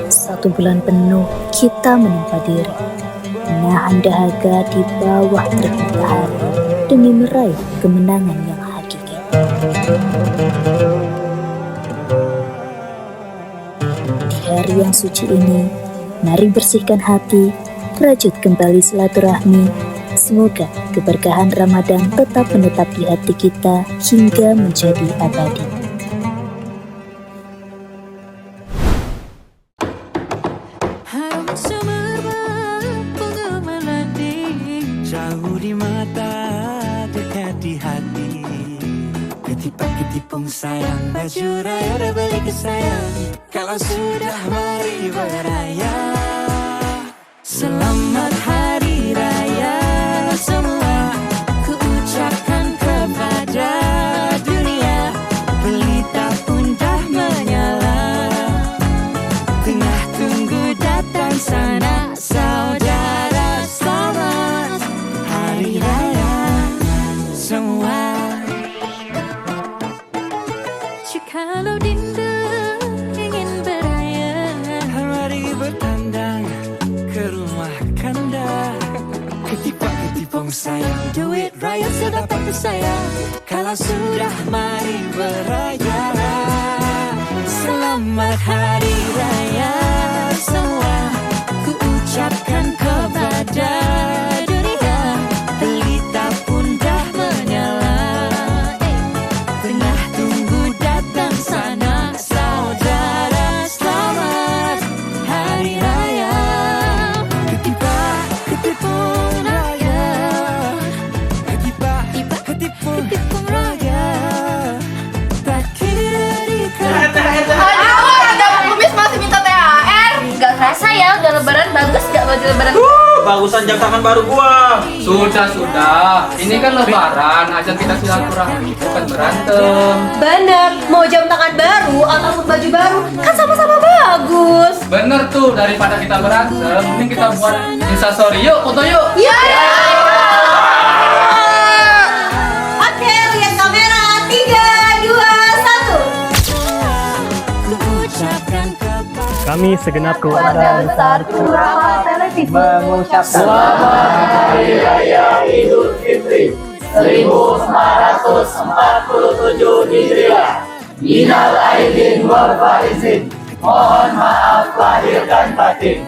1 bulan penuh kita menempa diri, menahan dahaga di bawah terik matahari demi meraih kemenangan yang hakiki. Di hari yang suci ini, mari bersihkan hati, rajut kembali silaturahmi. Semoga keberkahan Ramadan tetap menetap di hati kita hingga menjadi abadi. Jauh di mata, dekat di hati. Ketipung sayang, baju raya udah beli ke sayang. Kalau sudah mari beraya. Selamat Hari Raya semua, ku ucapkan kepada dunia. Pelita pun dah menyala, tengah tunggu datang sana saudara. Selamat Hari Raya semua. Jikalau dinda ingin beraya, mari bertandang ke rumah kanda. Ketipung sayang, duit raya sudah tak tersayang. Kalau sudah mari beraya. Selamat Hari Raya semua, ku ucapkan kepada dunia. Pelita pun dah menyala, tengah tunggu datang sana saudara. Selamat Hari Raya. Ketipung raya, ketipung raya. Tak kira di Kumis masih minta THR. Gak kerasa ya, udah lebaran. Bagus gak baju lebaran? Bagusan jam tangan baru gua. Sudah. Ini kan lebaran, ajak kita silaturahmi, bukan berantem. Bener, mau jam tangan baru ataupun baju baru kan sama-sama bagus. Bener tuh, daripada kita berantem, mending kita buat instastory yuk, foto yuk. Iya. Oke, lihat kamera. 3, 2, 1. Kami segenap keluarga besar Kurama Televisi mengucapkan Hari Raya Idul Fitri 1447 Hijriah. Minal aidin wal faizin. Mohon maaf lahir dan batin.